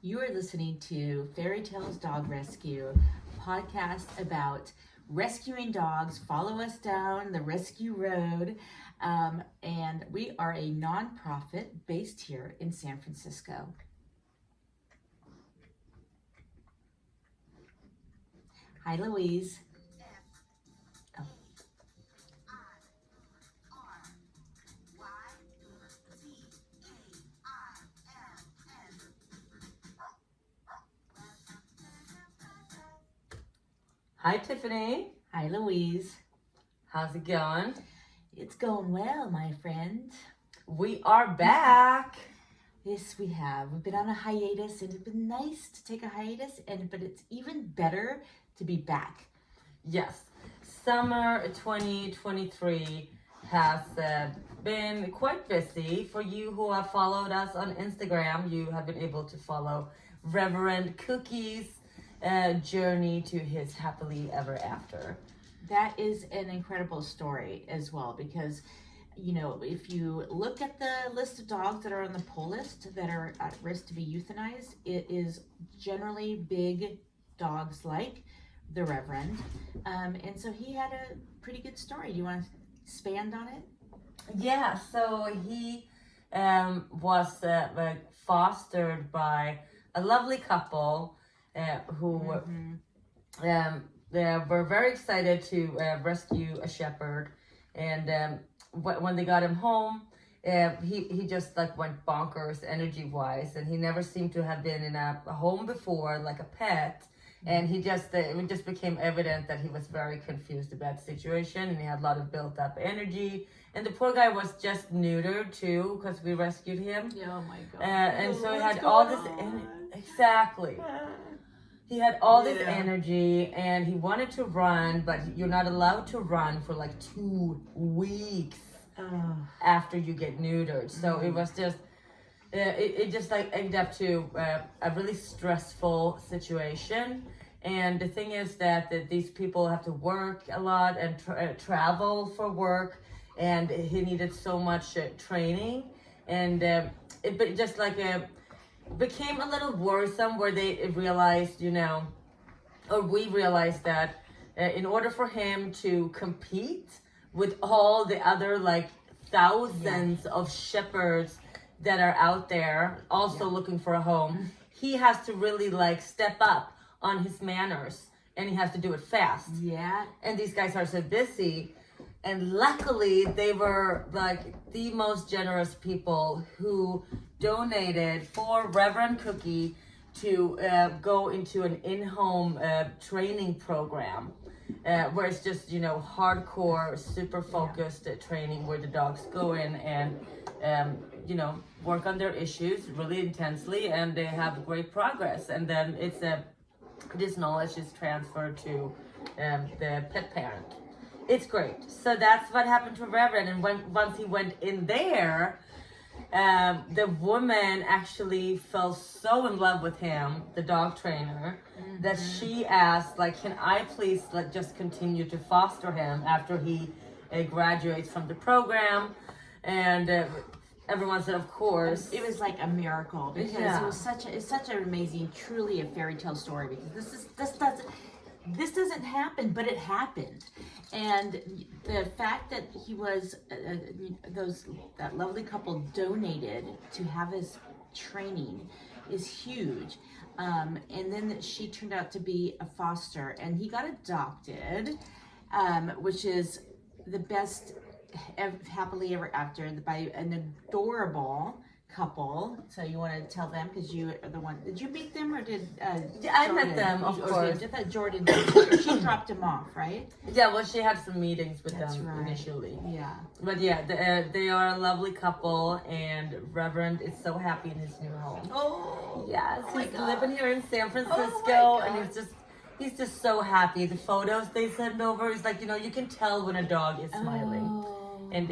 You are listening to Fairy Tales Dog Rescue, podcast about rescuing dogs. Follow us down the rescue road. And we are a nonprofit based here in San Francisco. Hi, Louise. Oh. Hi, Tiffany. Hi, Louise. How's it going? It's going well, my friend. We are back. Yes, we have. We've been on a hiatus, and it's been nice to take a hiatus, but it's even better to be back. Yes, summer 2023 has been quite busy. For you who have followed us on Instagram, you have been able to follow Reverend Cookie's journey to his happily ever after. That is an incredible story as well, because if you look at the list of dogs that are on the pull list that are at risk to be euthanized, it is generally big dogs like the Reverend. And so he had a pretty good story. Do you want to expand on it? Yeah, so he was fostered by a lovely couple who they were very excited to rescue a shepherd. And when they got him home, he just went bonkers energy wise, and he never seemed to have been in a home before, like a pet. And he just it just became evident that he was very confused about the situation, and he had a lot of built up energy. And the poor guy was just neutered too, because we rescued him. Oh my God! And so he had all this exactly. He had all this energy, and he wanted to run, but you're not allowed to run for 2 weeks after you get neutered. So it was just, it just ended up to a really stressful situation. And the thing is that these people have to work a lot and travel for work, and he needed so much training, and it just became a little worrisome, where they realized, or we realized that in order for him to compete with all the other thousands of shepherds that are out there also looking for a home, he has to really step up on his manners, and he has to do it fast. Yeah. And these guys are so busy. And luckily, they were the most generous people who donated for Reverend Cookie to go into an in-home training program, where it's just hardcore, super focused training, where the dogs go in and work on their issues really intensely, and they have great progress. And then this knowledge is transferred to the pet parent. It's great. So that's what happened to Reverend. And once he went in there, the woman actually fell so in love with him, the dog trainer, that she asked, can I please just continue to foster him after he graduates from the program? And everyone said, of course. It was like a miracle, because it's such an amazing, truly a fairy tale story, because this doesn't happen, but it happened. And the fact that he was that lovely couple donated to have his training is huge. And then that she turned out to be a foster, and he got adopted, which is the best happily ever after, by an adorable couple. So you want to tell them, because you are the one. Did you meet them, or did I met them, of course. I thought Jordan did. She dropped him off, right? Yeah, well, she had some meetings with That's them right. initially. Yeah. But yeah, they are a lovely couple, and Reverend is so happy in his new home. Oh. Yes, he's living here in San Francisco, Oh and he's just so happy. The photos they send over is you can tell when a dog is smiling. Oh. And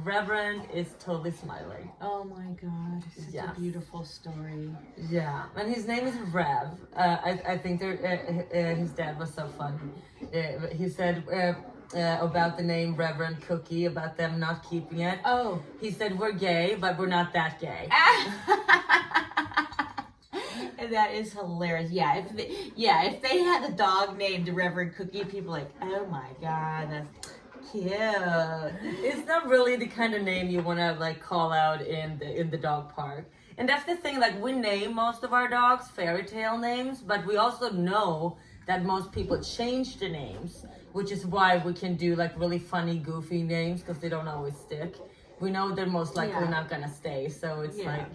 Reverend is totally smiling. Oh my God, such a beautiful story. Yeah, and his name is Rev. I think his dad was so fun. He said about the name Reverend Cookie, about them not keeping it. Oh. He said, we're gay, but we're not that gay. That is hilarious. Yeah, if they had a dog named Reverend Cookie, people like, oh my god, that's cute. It's not really the kind of name you want to like call out in the dog park. And that's the thing, like we name most of our dogs fairy tale names, but we also know that most people change the names, which is why we can do like really funny, goofy names because they don't always stick. We know they're most likely not gonna stay, so it's like,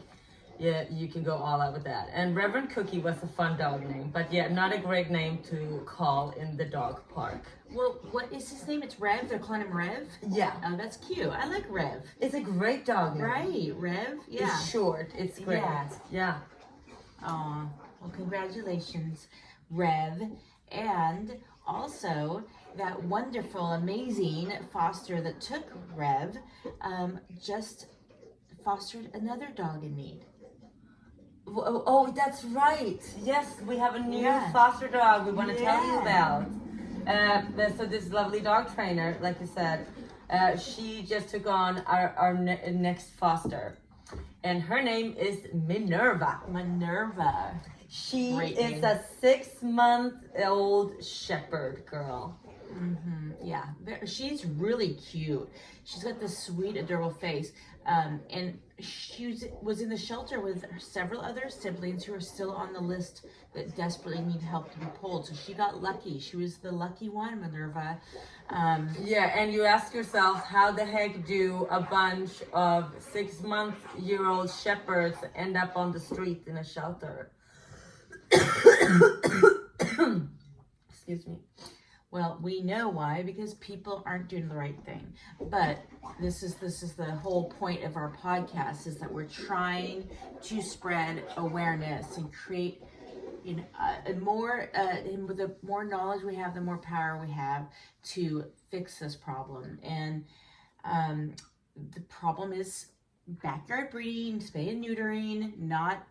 yeah, you can go all out with that. And Reverend Cookie was a fun dog name, but yeah, not a great name to call in the dog park. Well, what is his name? It's Rev. They're calling him Rev. Yeah. Oh, that's cute. I like Rev. It's a great dog name. Right, Rev. Yeah. It's short. It's great. Yeah. Aw. Well, congratulations, Rev. And also, that wonderful, amazing foster that took Rev just fostered another dog in need. Oh, that's right. Yes, we have a new foster dog we want to tell you about. So this lovely dog trainer, like you said, she just took on our next foster. And her name is Minerva. Minerva. She Great is name. a 6-month-old shepherd girl. Mm-hmm. Yeah, she's really cute. She's got this sweet, adorable face. And she was in the shelter with several other siblings who are still on the list that desperately need help to be pulled. So she got lucky. She was the lucky one, Minerva. Yeah, and you ask yourself, how the heck do a bunch of 6-month-old shepherds end up on the street in a shelter? Excuse me. Well, we know why, because people aren't doing the right thing. But this is the whole point of our podcast, is that we're trying to spread awareness and create, and with the more knowledge we have, the more power we have to fix this problem. And the problem is backyard breeding, spay and neutering, not.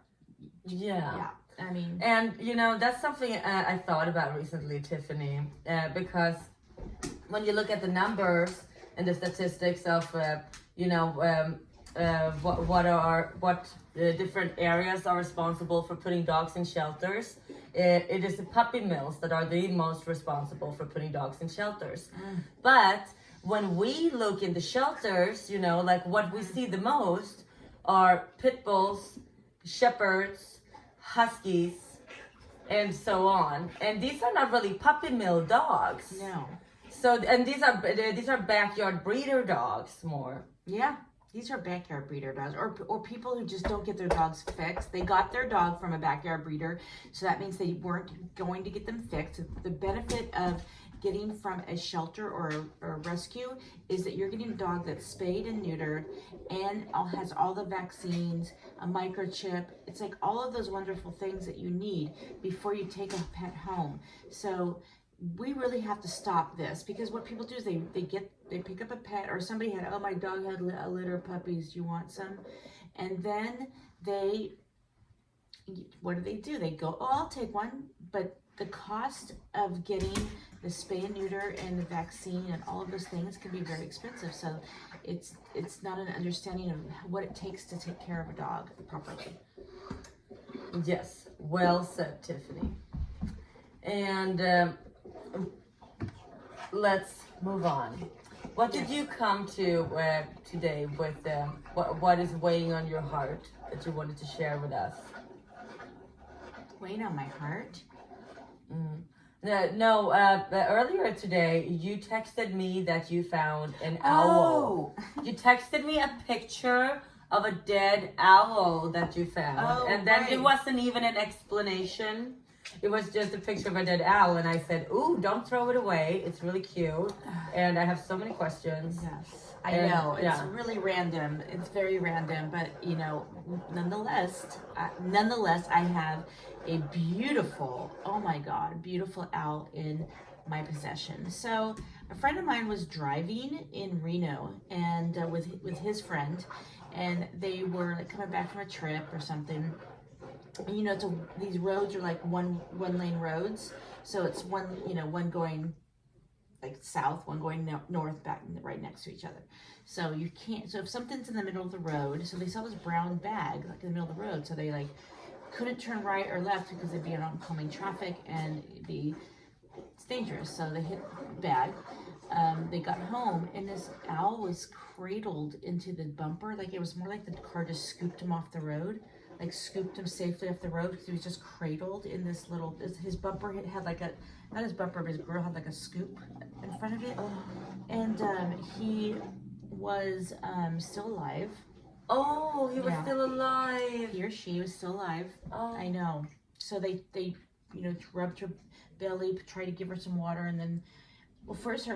Yeah. I mean, and that's something I thought about recently, Tiffany, because when you look at the numbers and the statistics of what different areas are responsible for putting dogs in shelters, it is the puppy mills that are the most responsible for putting dogs in shelters. But when we look in the shelters, like what we see the most are pit bulls, shepherds, huskies, and so on. And these are not really puppy mill dogs. no. So, and these are backyard breeder dogs more. Yeah, these are backyard breeder dogs, or people who just don't get their dogs fixed. They got their dog from a backyard breeder, so that means they weren't going to get them fixed. The benefit of getting from a shelter or a rescue is that you're getting a dog that's spayed and neutered and has all the vaccines, a microchip. It's like all of those wonderful things that you need before you take a pet home. So we really have to stop this, because what people do is they pick up a pet, or somebody had, oh, my dog had a litter of puppies, do you want some? And then what do? They go, oh, I'll take one, but the cost of getting the spay and neuter and the vaccine and all of those things can be very expensive. So it's not an understanding of what it takes to take care of a dog properly. Yes, well said, Tiffany. And let's move on. What did you come to today with? What is weighing on your heart that you wanted to share with us? Weighing on my heart? No, earlier today you texted me that you found an owl. You texted me a picture of a dead owl that you found. And then it wasn't even an explanation. It was just a picture of a dead owl, and I said, ooh, don't throw it away. It's really cute. And I have so many questions. Yes. I know, it's really random. It's very random, but nonetheless, I have a beautiful, oh my God, beautiful owl in my possession. So a friend of mine was driving in Reno and with his friend, and they were like coming back from a trip or something. And, these roads are like one lane roads, so it's one going like south, one going north, back right next to each other. So you can't. So if something's in the middle of the road, so they saw this brown bag like in the middle of the road, so they like couldn't turn right or left because they'd be in oncoming traffic and it's dangerous. So they hit bad. They got home and this owl was cradled into the bumper. Like it was more like the car just scooped him off the road, like scooped him safely off the road because he was just cradled in this little, his bumper had like a, not his bumper, but his grill had like a scoop in front of it. And he was still alive. Oh, he was still alive. He or she was still alive. Oh. I know. So they rubbed her belly, tried to give her some water, and then, well, first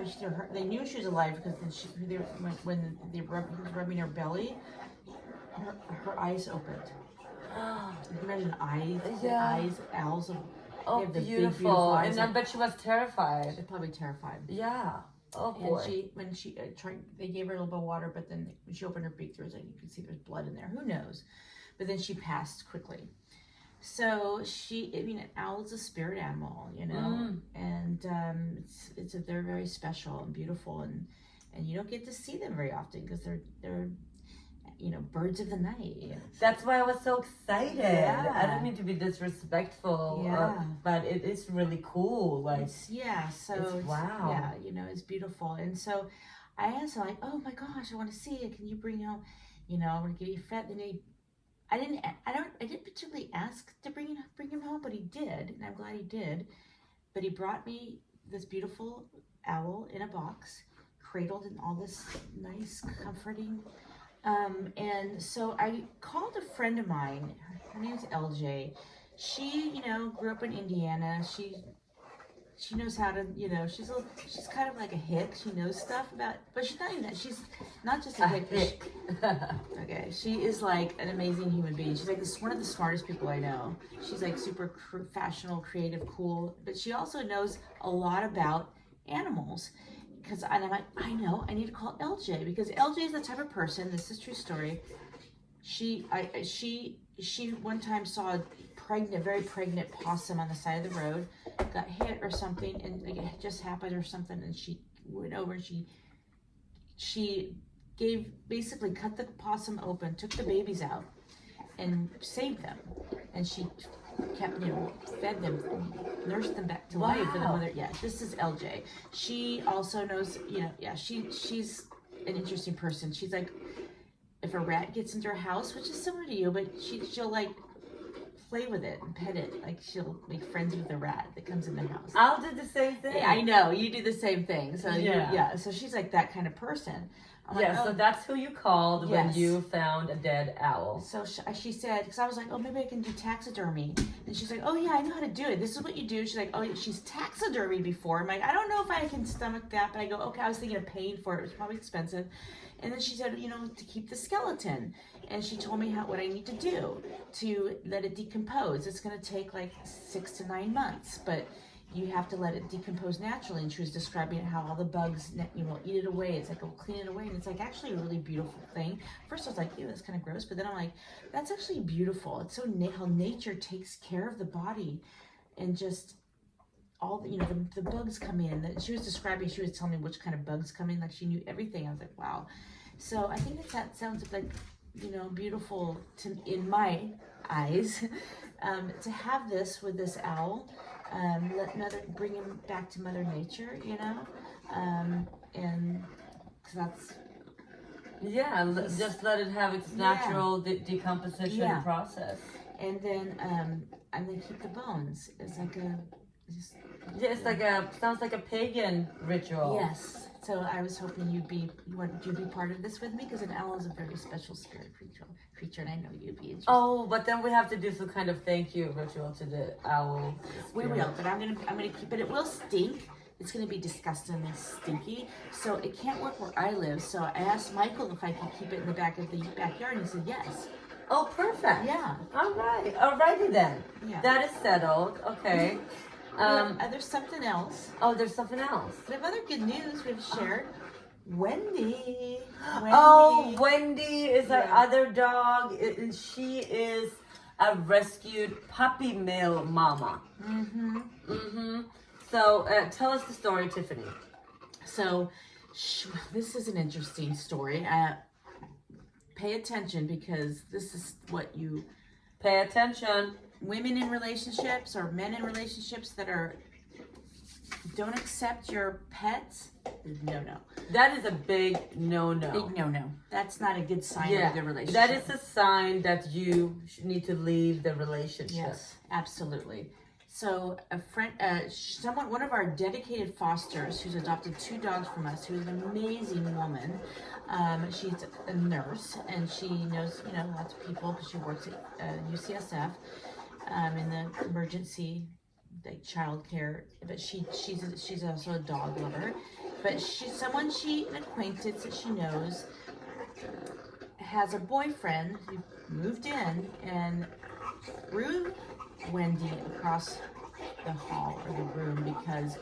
they knew she was alive because then when he was rubbing her belly, her eyes opened. You can imagine eyes, owls. Oh, they have the beautiful. big, beautiful eyes. And I bet she was terrified. They're probably terrified. Yeah. Oh boy. And when she tried, they gave her a little bit of water, but then when she opened her beak, there was like, you could see there's blood in there. Who knows? But then she passed quickly. So an owl is a spirit animal, and they're very special and beautiful, and you don't get to see them very often because they're birds of the night. That's why I was so excited. Yeah. I don't mean to be disrespectful, but it is really cool. Like, wow. Yeah, it's beautiful. And so I asked her, like, oh my gosh, I want to see it. Can you bring home, I want to get you fed. Then I didn't particularly ask to bring him home, but he did, and I'm glad he did. But he brought me this beautiful owl in a box, cradled in all this nice, comforting. And so I called a friend of mine. Her name's LJ. She, grew up in Indiana. She knows how to, she's kind of like a hick. She knows stuff about, but she's not even that. She's not just a hick. Okay, she is like an amazing human being. She's like one of the smartest people I know. She's like super fashionable, creative, cool, but she also knows a lot about animals. And I'm like, I know, I need to call LJ because LJ is the type of person. This is a true story. She one time saw a very pregnant possum on the side of the road, got hit or something, and like it just happened or something, and she went over and she basically cut the possum open, took the babies out, and saved them, and she kept, fed them, nursed them back to life. And the mother, this is LJ. She also knows, she's an interesting person. She's like, if a rat gets into her house, which is similar to you, but she'll like play with it and pet it. Like she'll make friends with the rat that comes in the house. I'll do the same thing. I know, you do the same thing. So so she's like that kind of person. So that's who you called when you found a dead owl. So she said, because I was like, oh, maybe I can do taxidermy. And she's like, oh yeah, I know how to do it. This is what you do. She's like, oh, she's taxidermy before. I'm like, I don't know if I can stomach that, but I go, okay, I was thinking of paying for it. It was probably expensive. And then she said, to keep the skeleton. And she told me what I need to do to let it decompose. It's going to take like 6 to 9 months, but you have to let it decompose naturally. And she was describing how all the bugs, eat it away. It's like, we'll clean it away. And it's like actually a really beautiful thing. First I was like, ew, that's kind of gross. But then I'm like, that's actually beautiful. It's so how nature takes care of the body and just all the bugs come in. That she was describing, she was telling me which kind of bugs come in. Like she knew everything. I was like, wow. So I think that sounds like, beautiful in my eyes, to have this with this owl. Bring him back to Mother Nature, and that's just let it have its natural decomposition process, and then keep the bones. It's like sounds like a pagan ritual. Yes. So I was hoping you'd be part of this with me because an owl is a very special spirit creature, and I know you'd be interested. Oh, but then we have to do some kind of thank you ritual to the owl. We will, but I'm gonna keep it. It will stink. It's gonna be disgusting and stinky. So it can't work where I live. So I asked Michael if I could keep it in the back of the backyard, and he said yes. Oh, perfect. Yeah. All right. Alrighty then. Yeah. That is settled. Okay. There's something else. Oh, there's something else. We have other good news we've shared. Wendy. Oh, Wendy is our other dog, and she is a rescued puppy mill mama. So tell us the story, Tiffany. So this is an interesting story. Pay attention because this is what you... Pay attention. women in relationships or men in relationships that don't accept your pets, no. That is a big no-no. Big no. That's not a good sign Yeah, of the relationship. that is a sign that you need to leave the relationship. Yes, absolutely. So a friend, one of our dedicated fosters who's adopted 2 dogs from us, who's an amazing woman. She's a nurse and she knows, lots of people because she works at UCSF in the emergency, like child care. But she's also a dog lover. But she's an acquaintance that she knows has a boyfriend who moved in and threw Wendy across the hall or the room because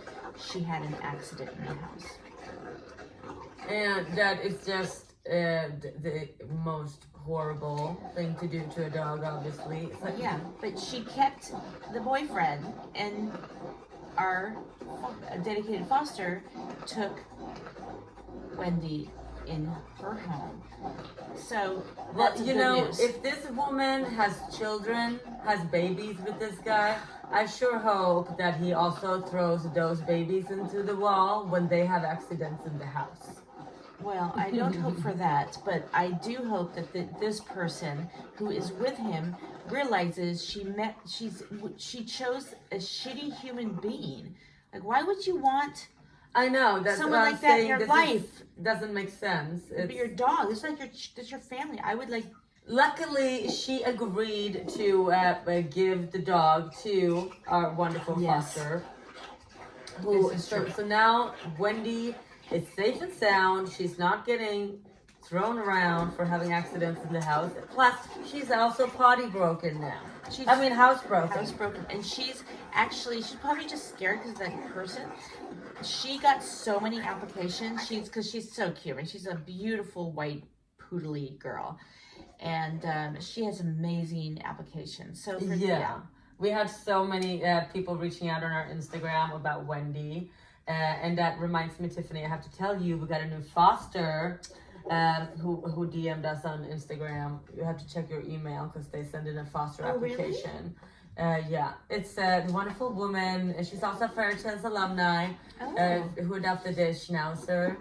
she had an accident in the house. And that is just the most horrible thing to do to a dog, obviously. It's like, Yeah, but she kept the boyfriend, and our dedicated foster took Wendy in her home. So that's you good know, news. if this woman has children, has babies with this guy, I sure hope that he also throws those babies into the wall when they have accidents in the house. Well, I don't hope for that, but I do hope that this person who is with him realizes she chose a shitty human being. Like, why would you want I know that's someone what like I'm that in saying. your This life? doesn't make sense. But your dog, it's like that's your family. I would like. Luckily, she agreed to give the dog to our wonderful Yes. foster. This is So true. now Wendy is safe and sound. She's not getting thrown around for having accidents in the house. Plus, she's also potty broken now. Housebroken. Housebroken, and she's probably just scared because that person. She got so many applications. Because she's so cute, and she's a beautiful white poodly girl, and she has amazing applications. So We had so many people reaching out on our Instagram about Wendy. And that reminds me, Tiffany, I have to tell you, we got a new foster who DM'd us on Instagram. You have to check your email because they send in a foster application. Really? It's a wonderful woman. And she's also a Fairy Tales alumni who adopted a schnauzer.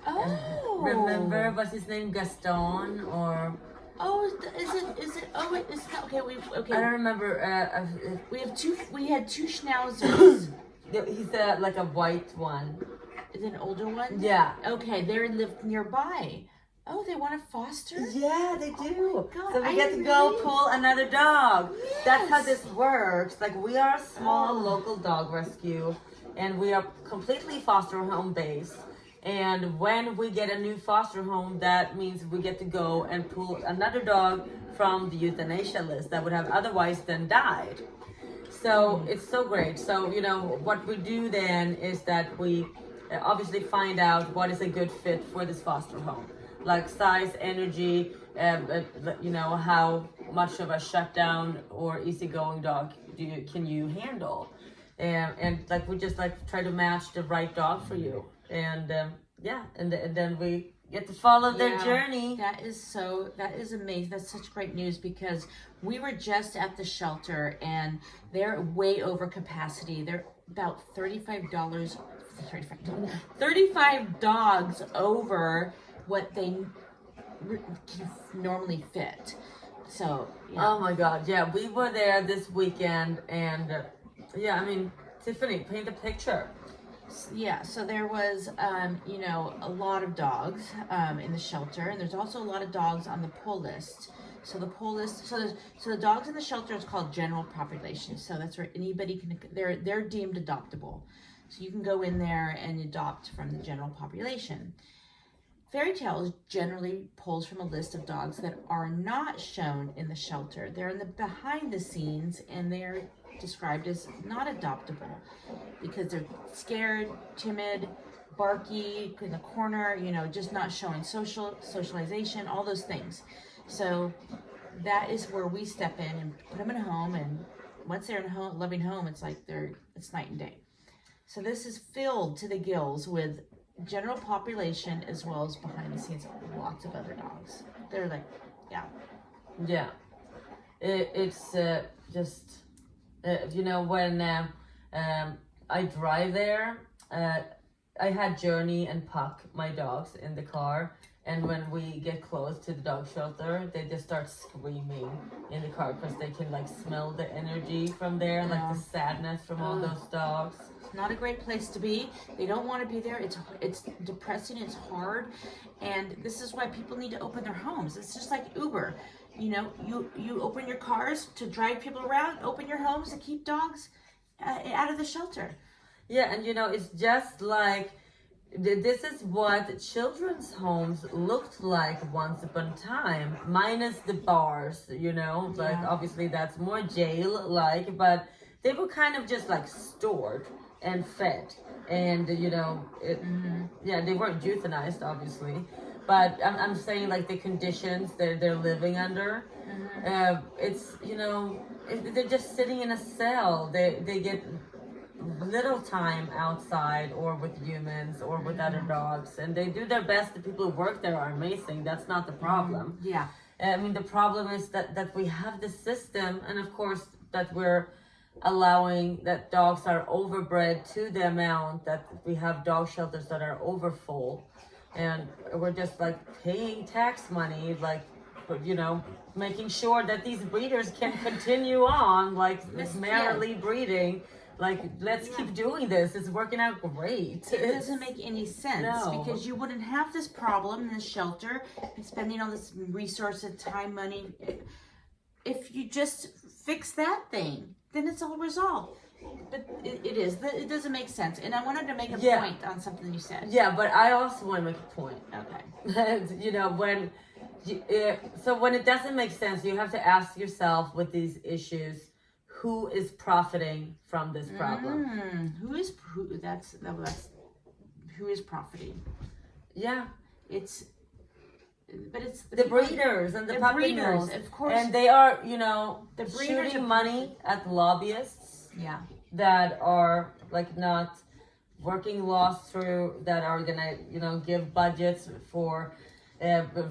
Oh. Remember, was his name Gaston or... Oh, is it? Oh, wait, it's not. Okay, I don't remember. We had 2 schnauzers. He's like a white one. Is it an older one? Yeah. Okay, they live nearby. Oh, they want to foster? Yeah, they do. God, So we get to go pull another dog. Yes. That's how this works. Like, we are a small local dog rescue, and we are completely foster home based. And when we get a new foster home, that means we get to go and pull another dog from the euthanasia list that would have otherwise then died. So it's so great. So, what we do then is that we obviously find out what is a good fit for this foster home. Like size, energy, how much of a shutdown or easygoing dog can you handle. And like we just try to match the right dog for you. And and then we get to follow their journey. That is amazing. That's such great news because we were just at the shelter and they're way over capacity. They're about $35 dogs over what they can normally fit. So, Oh my God. Yeah, we were there this weekend and Tiffany, paint a picture. Yeah, so there was, a lot of dogs in the shelter, and there's also a lot of dogs on the pull list. So the pull list, so the dogs in the shelter is called general population. So that's where anybody can, they're deemed adoptable. So you can go in there and adopt from the general population. Fairy Tales generally pulls from a list of dogs that are not shown in the shelter. They're in the behind the scenes, and they're described as not adoptable because they're scared, timid, barky, in the corner, just not showing socialization, all those things. So that is where we step in and put them in a home, and once they're in a loving home, it's like it's night and day. So this is filled to the gills with general population as well as behind the scenes lots of other dogs. They're like, Yeah. it's just you know, when I drive there, I had Journey and Puck, my dogs, in the car. And when we get close to the dog shelter, they just start screaming in the car because they can like smell the energy from there, like the sadness from all those dogs. It's not a great place to be. They don't want to be there. It's depressing. It's hard, and this is why people need to open their homes. It's just like Uber. You know, you open your cars to drive people around. Open your homes to keep dogs out of the shelter. Yeah, and you know, it's just like this is what children's homes looked like once upon a time, minus the bars, you know, like obviously that's more jail-like, but they were kind of just like stored and fed, and you know, yeah, they weren't euthanized, obviously, but I'm saying like the conditions they're living under, it's, you know, they're just sitting in a cell. They get little time outside or with humans or with other dogs, and they do their best. The people who work there are amazing. That's not the problem. Yeah. I mean, the problem is that we have the system, and of course that we're allowing that dogs are overbred to the amount that we have dog shelters that are overfull, and we're just like paying tax money, like, you know, making sure that these breeders can continue on like merrily breeding. Like, let's keep doing this. It's working out great. It doesn't make any sense No. because you wouldn't have this problem in the shelter and spending all this resources, time, money. If you just fix that thing, then it's all resolved. But it doesn't make sense. And I wanted to make a point on something you said. Yeah, but I also want to make a point. Okay. You know, so when it doesn't make sense, you have to ask yourself with these issues, who is profiting from this problem? Who is profiting? Yeah, It's the breeders and the puppy mills, of course, and they are, you know, the breeders shooting are money at lobbyists. Yeah. That are like not working laws through, that are gonna, you know, give budgets for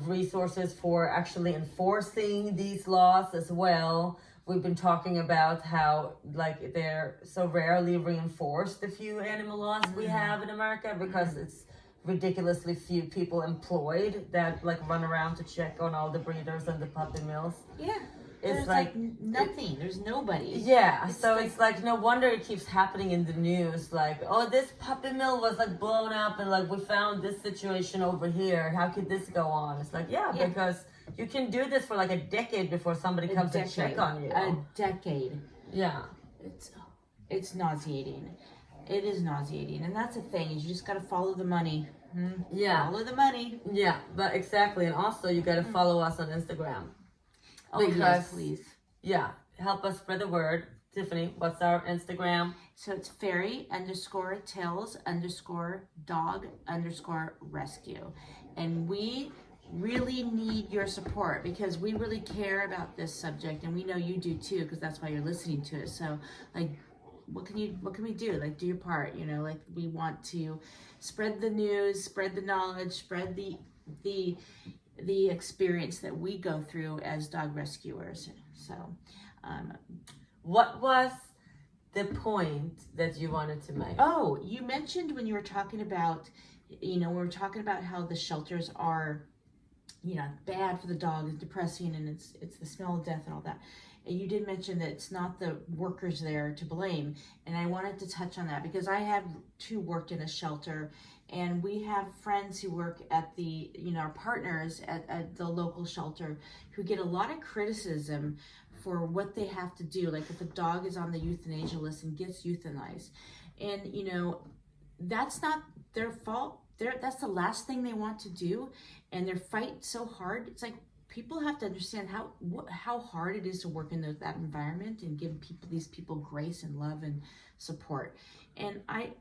resources for actually enforcing these laws as well. We've been talking about how like they're so rarely reinforced, the few animal laws we have in America, because it's ridiculously few people employed that like run around to check on all the breeders and the puppy mills. Yeah. It's There's like nothing. There's nobody. Yeah, so it's like no wonder it keeps happening in the news. Like, oh, this puppy mill was like blown up, and like we found this situation over here. How could this go on? It's like, yeah, because you can do this for like a decade before somebody comes to check on you. A decade. Yeah. It's nauseating. It is nauseating, and that's the thing. Is you just gotta follow the money. Yeah. Follow the money. Yeah, but exactly, and also you gotta follow us on Instagram. Oh, yes, please. Yeah, help us spread the word. Tiffany, what's our Instagram? So it's fairy_tales_dog_rescue. And we really need your support because we really care about this subject, and we know you do too, because that's why you're listening to it. So like, what can we do? Like, do your part, you know, like we want to spread the news, spread the knowledge, spread the experience that we go through as dog rescuers. So what was the point that you wanted to make? Oh, you mentioned when you were talking about, you know, we were talking about how the shelters are, you know, bad for the dog and depressing, and it's the smell of death and all that. And you did mention that it's not the workers there to blame. And I wanted to touch on that because I have too worked in a shelter, and we have friends who work at the, you know, our partners at the local shelter who get a lot of criticism for what they have to do. Like if a dog is on the euthanasia list and gets euthanized, and you know, that's not their fault. That's the last thing they want to do, and they're fighting so hard. It's like people have to understand how hard it is to work in that environment and give these people grace and love and support. And I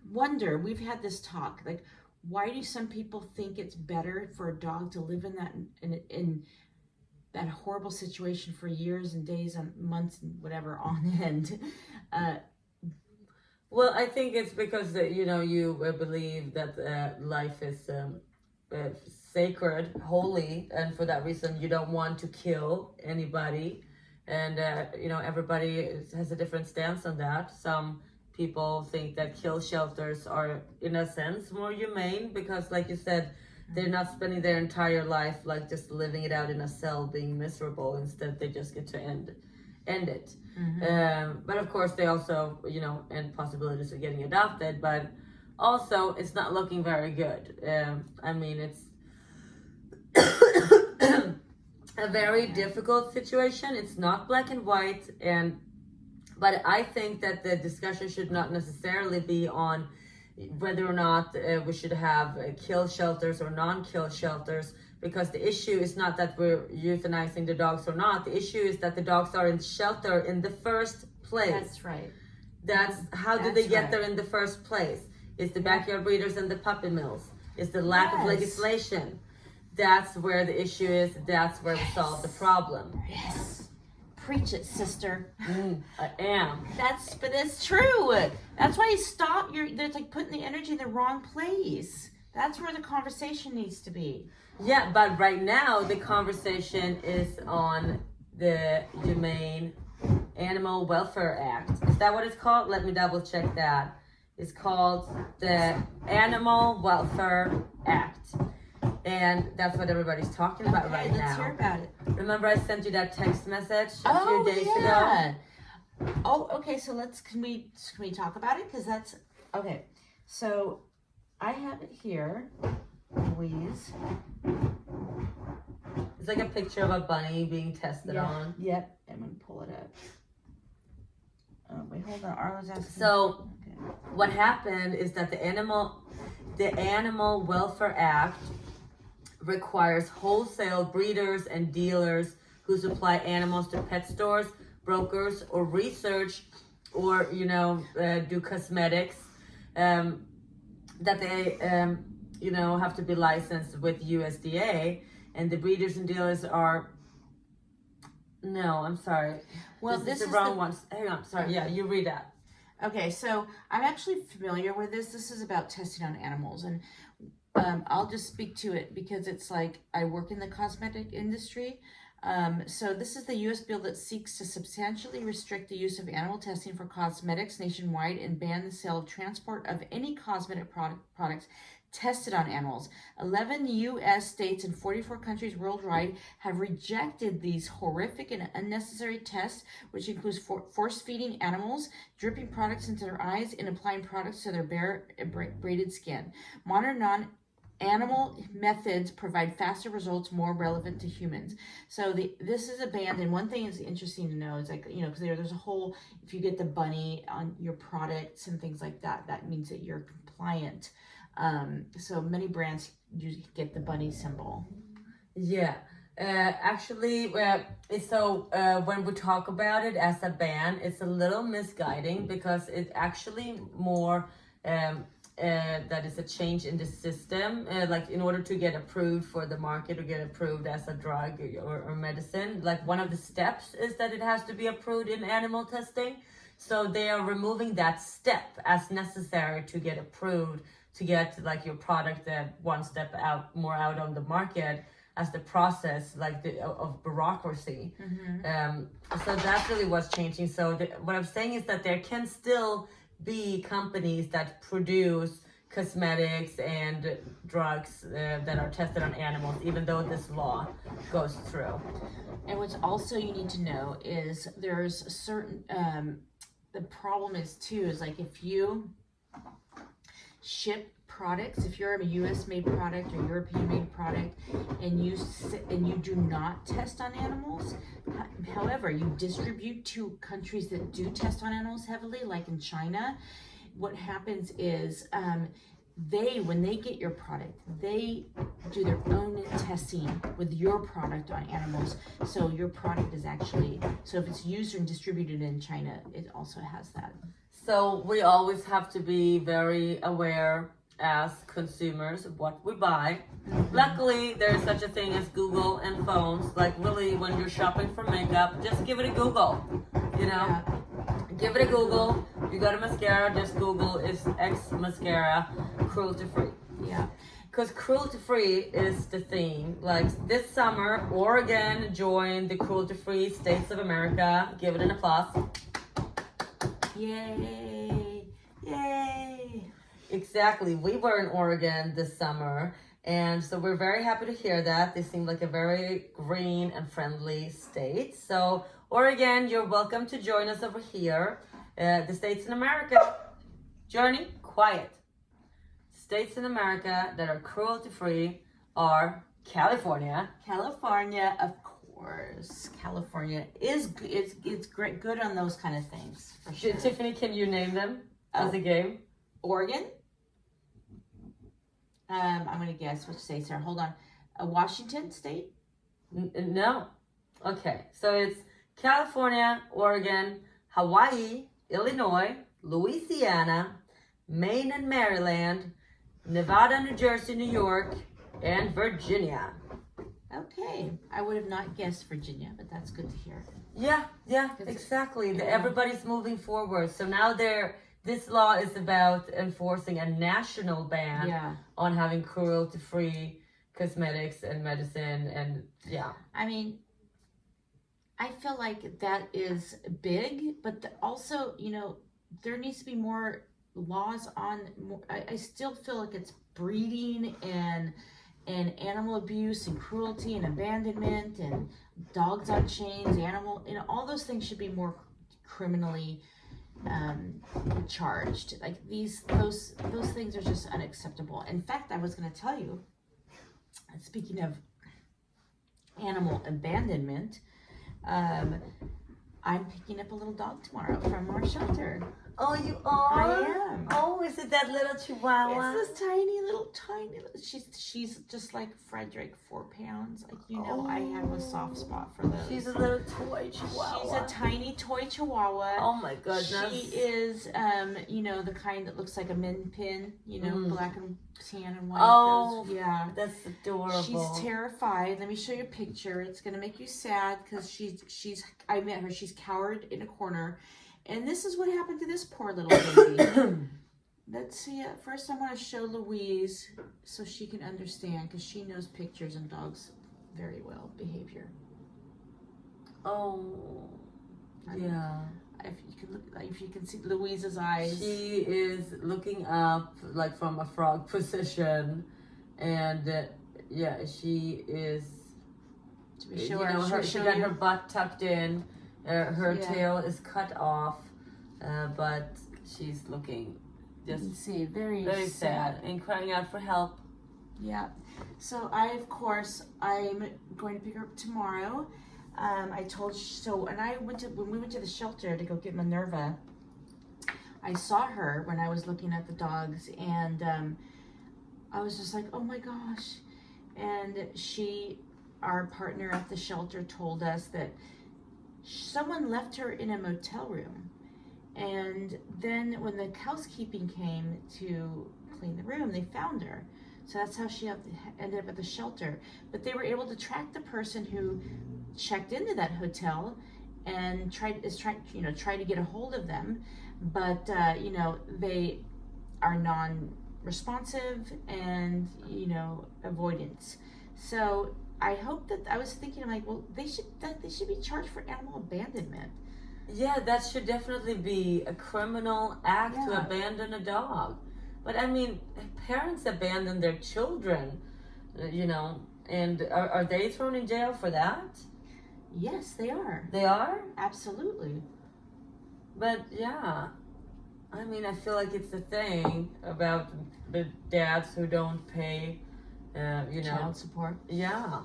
wonder, we've had this talk, like, why do some people think it's better for a dog to live in that horrible situation for years and days and months and whatever on end? Well, I think it's because you know, you believe that life is sacred, holy, and for that reason you don't want to kill anybody. And everybody has a different stance on that. Some people think that kill shelters are, in a sense, more humane because, like you said, they're not spending their entire life like just living it out in a cell, being miserable. Instead, they just get to end it. But of course, they also, end possibilities of getting adopted. But also, it's not looking very good. It's a very difficult situation. It's not black and white, but I think that the discussion should not necessarily be on whether or not we should have kill shelters or non-kill shelters, because the issue is not that we're euthanizing the dogs or not. The issue is that the dogs are in shelter in the first place. That's right. That's how did they get there in the first place? It's the backyard breeders and the puppy mills. It's the lack of legislation. That's where the issue is. That's where we solve the problem. Yes. Preach it, sister. I am. But it's true. That's why you stop. They're like putting the energy in the wrong place. That's where the conversation needs to be. Yeah, but right now the conversation is on the Humane Animal Welfare Act. Is that what it's called? Let me double check that. It's called the Animal Welfare Act. And that's what everybody's talking about right now. Let's hear about it. Remember I sent you that text message a few days ago? Oh, okay. So can we talk about it? Because that's okay. So I have it here, Louise. It's like a picture of a bunny being tested on. Yep. I'm gonna pull it up. Oh, wait, hold on. Arla's asking. So what happened is that the Animal Welfare Act requires wholesale breeders and dealers who supply animals to pet stores, brokers, or research, or do cosmetics, that they have to be licensed with USDA. And the breeders and dealers are. No, I'm sorry. Well, this is the wrong one. Hang on, sorry. Yeah, you read that. Okay, so I'm actually familiar with this. This is about testing on animals, and I'll just speak to it because it's like I work in the cosmetic industry. So this is the U.S. bill that seeks to substantially restrict the use of animal testing for cosmetics nationwide and ban the sale of transport of any cosmetic products tested on animals. 11 U.S. states and 44 countries worldwide have rejected these horrific and unnecessary tests, which includes force-feeding animals, dripping products into their eyes, and applying products to their bare braided skin. Modern non-animal methods provide faster results more relevant to humans. So this is a ban, and one thing is interesting to know is because there's a whole, if you get the bunny on your products and things like that, that means that you're compliant. So many brands get the bunny symbol. Yeah. Actually, when we talk about it as a ban, it's a little misguiding because it's actually more that is a change in the system. Like in order to get approved for the market or get approved as a drug or medicine, like one of the steps is that it has to be approved in animal testing. So they are removing that step as necessary to get approved, to get like your product one step out on the market as the process of bureaucracy. So that's really what's changing. So what I'm saying is that there can still be companies that produce cosmetics and drugs that are tested on animals, even though this law goes through. And what's also you need to know is there's a certain the problem is too is like if you ship products, if you're a US made product or European made product and you do not test on animals, however you distribute to countries that do test on animals heavily, like in China, what happens is when they get your product, they do their own testing with your product on animals. So your product is actually, so if it's used and distributed in China, it also has that. So we always have to be very aware as consumers of what we buy. Luckily, there's such a thing as Google and phones. Like really, when you're shopping for makeup, just give it a Google. Give it a Google. You got a mascara, just Google is X mascara cruelty free. Yeah. because cruelty-free is the theme. Like this summer, Oregon joined the cruelty-free states of America. Give it an applause. Yay! Yay! Exactly. We were in Oregon this summer, and so we're very happy to hear that. They seem like a very green and friendly state. So Oregon, you're welcome to join us over here. The states in America. Journey, quiet. States in America that are cruelty-free are California. California, of course. California is it's great, good on those kind of things for sure. Tiffany, can you name them as a game? Oregon. I'm gonna guess which states are. Hold on. Washington State. No. Okay, so it's California, Oregon, Hawaii, Illinois, Louisiana, Maine and Maryland, Nevada, New Jersey, New York, and Virginia. Okay, I would have not guessed Virginia, but that's good to hear. Yeah, exactly. Everybody's moving forward. So now this law is about enforcing a national ban on having cruelty-free cosmetics and medicine, and I mean, I feel like that is big, but also, you know, there needs to be more laws on. I still feel like it's breeding and animal abuse and cruelty and abandonment and dogs on chains, all those things should be more criminally charged. Like those things are just unacceptable. In fact, I was going to tell you, speaking of animal abandonment, I'm picking up a little dog tomorrow from our shelter. Oh, you are? I am. Oh, is it that little chihuahua? It's this tiny little. She's just like Frederick, 4 pounds. Like, you know, I have a soft spot for those. She's a little toy chihuahua. She's a tiny toy chihuahua. Oh my goodness. She is, you know, the kind that looks like a min pin, you know, black and tan and white. Oh, yeah. That's adorable. She's terrified. Let me show you a picture. It's going to make you sad because I met her. She's cowered in a corner. And this is what happened to this poor little baby. Let's see. First, I want to show Louise so she can understand, because she knows pictures and dogs very well, behavior. Oh, yeah. If you can see Louise's eyes. She is looking up, like from a frog position, and she is. She got her butt tucked in. Her tail is cut off, but she's looking just very sad and crying out for help. Yeah. So I'm going to pick her up tomorrow. I told you so, and when we went to the shelter to go get Minerva, I saw her when I was looking at the dogs, and I was just like, oh my gosh. And our partner at the shelter, told us that someone left her in a motel room, and then when the housekeeping came to clean the room, they found her. So that's how she ended up at the shelter. But they were able to track the person who checked into that hotel and tried to get a hold of them, but they are non-responsive and avoidance. So I hope that I was thinking, I'm like, well, they should be charged for animal abandonment. Yeah, that should definitely be a criminal act to abandon a dog. But I mean, parents abandon their children, and are they thrown in jail for that? Yes, they are. They are? Absolutely. But yeah, I mean, I feel like it's a thing about the dads who don't pay, child support. Yeah.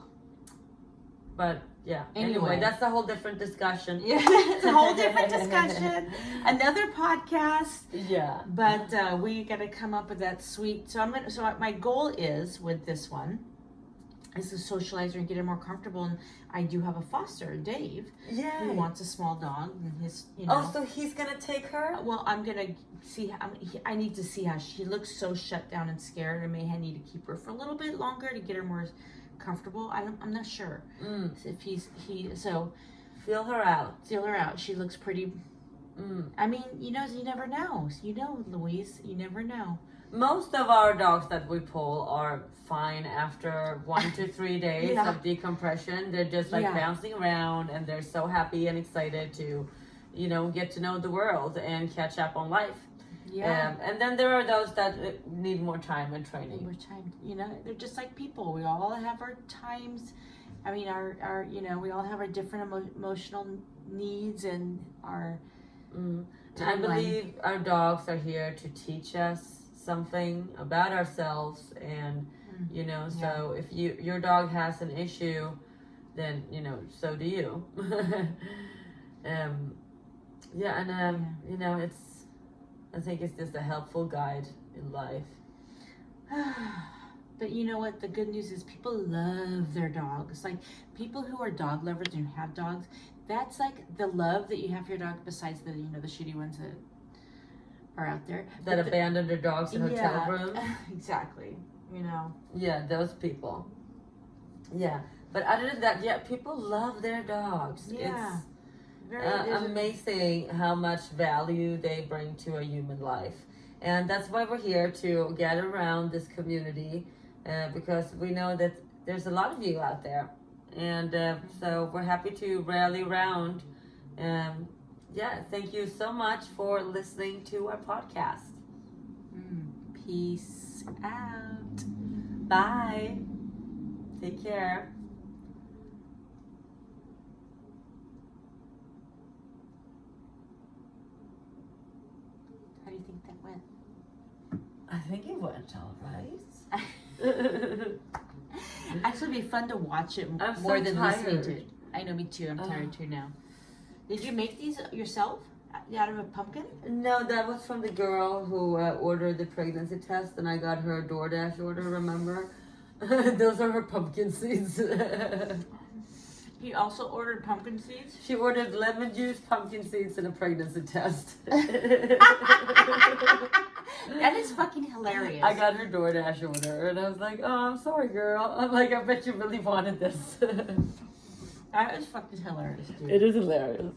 But yeah. Anyway, that's a whole different discussion. Yeah, it's a whole different discussion. Another podcast. Yeah. But we got to come up with that sweet. So my goal is with this one is to socialize her and get her more comfortable. And I do have a foster, Dave, who wants a small dog. And Oh, so he's gonna take her? Well, I'm gonna see. I need to see how she looks so shut down and scared. I may need to keep her for a little bit longer to get her more comfortable. I'm not sure if so feel her out. Feel her out. She looks pretty I mean, you never know. Louise, you never know. Most of our dogs that we pull are fine after 1 to 3 days of decompression. They're just like bouncing around, and they're so happy and excited to, get to know the world and catch up on life. Yeah. And then there are those that need more time and training. More time. They're just like people. We all have our times. I mean, our we all have our different emotional needs and our. I believe our dogs are here to teach us something about ourselves, and so if your dog has an issue, then so do you. It's I think it's just a helpful guide in life. But you know what? The good news is people love their dogs. Like people who are dog lovers and have dogs, that's like the love that you have for your dog. Besides the the shitty ones that are out there that abandon their dogs in hotel rooms. Exactly. Yeah, those people. Yeah, but other than that, people love their dogs. Yeah. It's amazing how much value they bring to a human life. And that's why we're here to gather around this community, because we know that there's a lot of you out there. And so we're happy to rally around. Thank you so much for listening to our podcast. Peace out. Bye. Take care. How do you think that went? I think it went all right. Actually, it'd be fun to watch it more than listening to it. I know, me too. I'm tired too now. Did you make these yourself out of a pumpkin? No, that was from the girl who ordered the pregnancy test, and I got her a DoorDash order, remember? Those are her pumpkin seeds. You also ordered pumpkin seeds? She ordered lemon juice, pumpkin seeds, and a pregnancy test. That is fucking hilarious. I got her DoorDash order, and I was like, oh, I'm sorry, girl. I'm like, I bet you really wanted this. That is fucking hilarious, dude. It is hilarious.